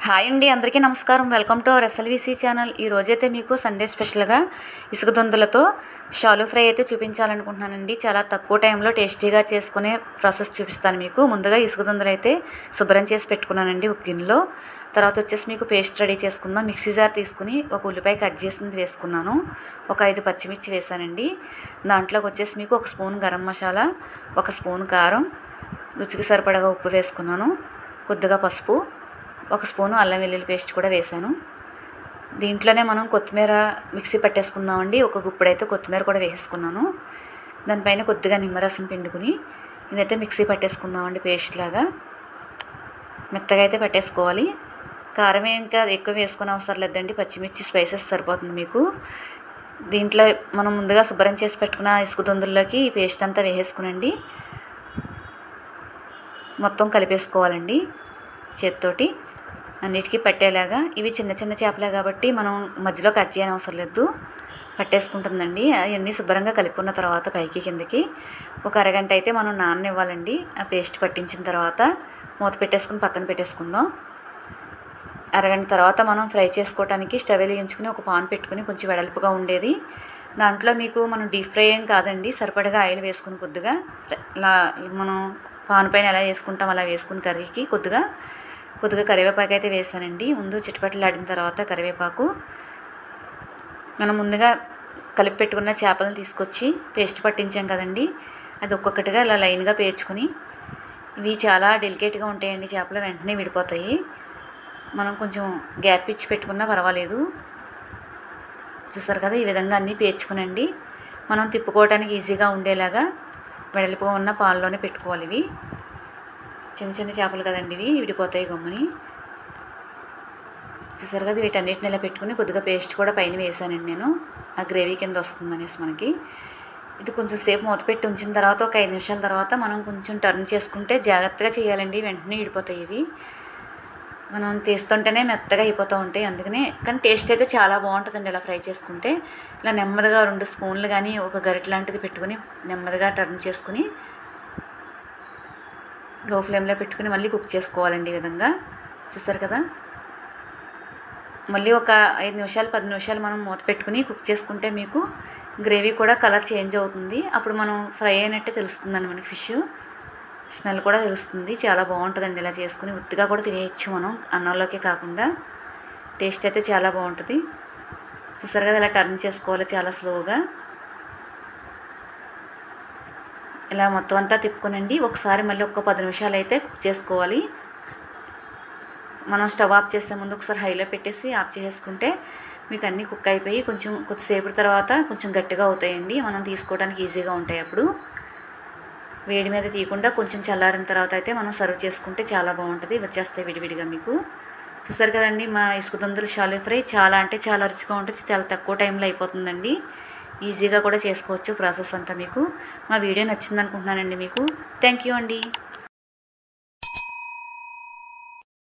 Hi అండి, అందరికీ నమస్కారం. Welcome to our SLVC channel. ఈ రోజైతే మీకు సండే స్పెషల్గా ఇసుక దుందులతో షాలు ఫ్రై అయితే చూపించాలనుకుంటున్నానండి. చాలా తక్కువ టైంలో టేస్టీగా చేసుకునే ప్రాసెస్ చూపిస్తాను మీకు. ముందుగా ఇసుక దుందులు అయితే శుభ్రం చేసి పెట్టుకున్నానండి ఒక గిన్నెలో. తర్వాత వచ్చేసి మీకు పేస్ట్ రెడీ చేసుకుందాం. మిక్సీ జార్ తీసుకుని ఒక ఉల్లిపాయ కట్ చేసింది వేసుకున్నాను, ఒక 5 పచ్చిమిర్చి వేసానండి. దాంట్లోకి వచ్చేసి మీకు 1 స్పూన్ గరం మసాలా, 1 స్పూన్ కారం, రుచికి సరిపడగా ఉప్పు వేసుకున్నాను, కొద్దిగా పసుపు, 1 స్పూను అల్లం వెల్లుల్లి పేస్ట్ కూడా వేసాను. దీంట్లోనే మనం కొత్తిమీర మిక్సీ పట్టేసుకుందామండి. ఒక గుప్పుడైతే కొత్తిమీర కూడా వేసుకున్నాను. దానిపైన కొద్దిగా నిమ్మరసం పిండుకుని ఇదైతే మిక్సీ పట్టేసుకుందామండి. పేస్ట్ లాగా మెత్తగా అయితే పట్టేసుకోవాలి. కారం ఇంకా ఎక్కువ వేసుకునే అవసరం లేదండి, పచ్చిమిర్చి స్పైసెస్ సరిపోతుంది మీకు. దీంట్లో మనం ముందుగా శుభ్రం చేసి పెట్టుకున్న ఇసుక దుందుల్లోకి ఈ పేస్ట్ అంతా వేసేసుకునండి మొత్తం కలిపేసుకోవాలండి చేతితోటి అన్నిటికీ పట్టేలాగా. ఇవి చిన్న చిన్న చేపలే కాబట్టి మనం మధ్యలో కట్ చేయని అవసరం లేదు, పట్టేసుకుంటుందండి. అవన్నీ శుభ్రంగా కలుపుకున్న తర్వాత పైకి కిందకి ఒక అరగంట అయితే మనం నాననివ్వాలండి. ఆ పేస్ట్ పట్టించిన తర్వాత మూత పెట్టేసుకుని పక్కన పెట్టేసుకుందాం. అరగంట తర్వాత మనం ఫ్రై చేసుకోవడానికి స్టవ్ వెలిగించుకుని ఒక పాన్ పెట్టుకుని కొంచెం వెడల్పుగా ఉండేది దాంట్లో మీకు మనం డీప్ ఫ్రై ఏం కాదండి, సరిపడగా ఆయిల్ వేసుకుని కొద్దిగా మనం పాన్ పైన ఎలా వేసుకుంటాం అలా వేసుకుని కర్రీకి కొద్దిగా కరివేపాకు అయితే వేసానండి. ముందు చిటపటలాడిన తర్వాత కరివేపాకు, మనం ముందుగా కలిపి పెట్టుకున్న చేపలను తీసుకొచ్చి పేస్ట్ పట్టించాం కదండి, అది ఒక్కొక్కటిగా ఇలా లైన్గా పేర్చుకుని, ఇవి చాలా డెలికేట్గా ఉంటాయండి చేపలు, వెంటనే విడిపోతాయి. మనం కొంచెం గ్యాప్ ఇచ్చి పెట్టుకున్నా పర్వాలేదు. చూసారు కదా, ఈ విధంగా అన్నీ పేర్చుకునండి. మనం తిప్పుకోవడానికి ఈజీగా ఉండేలాగా వెడల్పుగా ఉన్న పాల్లోనే పెట్టుకోవాలి. ఇవి చిన్న చిన్న చేపలు కదండి, ఇవి విడిపోతాయి గమ్ముని. చూసారు కదా, వీటన్నిటిని ఇలా పెట్టుకుని కొద్దిగా పేస్ట్ కూడా పైన వేసానండి నేను, ఆ గ్రేవీ కింద వస్తుంది అనేసి మనకి. ఇది కొంచెం సేపు మూత పెట్టి ఉంచిన తర్వాత ఒక 5 నిమిషాల తర్వాత మనం కొంచెం టర్న్ చేసుకుంటే జాగ్రత్తగా చేయాలండి, వెంటనే విడిపోతాయి ఇవి. మనం తీస్తుంటేనే మెత్తగా అయిపోతూ ఉంటాయి అందుకనే. కానీ టేస్ట్ అయితే చాలా బాగుంటుందండి ఇలా ఫ్రై చేసుకుంటే. ఇలా నెమ్మదిగా 2 స్పూన్లు కానీ ఒక గరిటె లాంటిది పెట్టుకుని నెమ్మదిగా టర్న్ చేసుకుని లో ఫ్లేమ్లో పెట్టుకుని మళ్ళీ కుక్ చేసుకోవాలండి ఈ విధంగా. చూసారు కదా, మళ్ళీ ఒక 5 నిమిషాలు 10 నిమిషాలు మనం మూత పెట్టుకుని కుక్ చేసుకుంటే మీకు గ్రేవీ కూడా కలర్ చేంజ్ అవుతుంది. అప్పుడు మనం ఫ్రై అయినట్టే తెలుస్తుందండి మనకి, ఫిష్ స్మెల్ కూడా తెలుస్తుంది. చాలా బాగుంటుందండి ఇలా చేసుకుని. ఉత్తిగా కూడా తినేయచ్చు మనం, అన్నంలోకే కాకుండా. టేస్ట్ అయితే చాలా బాగుంటుంది. చూసారు కదా, ఇలా టర్న్ చేసుకోవాలి చాలా స్లోగా. ఇలా మొత్తం అంతా తిప్పుకునండి. ఒకసారి మళ్ళీ ఒక 10 నిమిషాలు అయితే కుక్ చేసుకోవాలి. మనం స్టవ్ ఆఫ్ చేసే ముందు ఒకసారి హైలో పెట్టేసి ఆఫ్ చేసేసుకుంటే మీకు అన్నీ కుక్ అయిపోయి కొద్దిసేపు తర్వాత కొంచెం గట్టిగా అవుతాయండి, మనం తీసుకోవడానికి ఈజీగా ఉంటాయి. అప్పుడు వేడి మీద తీయకుండా కొంచెం చల్లారిన తర్వాత అయితే మనం సర్వ్ చేసుకుంటే చాలా బాగుంటుంది, వచ్చేస్తాయి విడివిడిగా మీకు. చూసారు కదండి, మా ఇసుక దుందులు షాలు ఫ్రై చాలా అంటే చాలా రుచిగా ఉంటుంది. చాలా తక్కువ టైంలో అయిపోతుందండి, ఈజీగా కూడా చేసుకోవచ్చు ప్రాసెస్ అంతా. మీకు మా వీడియో నచ్చింది అనుకుంటున్నానండి మీకు. థ్యాంక్ యూ అండి.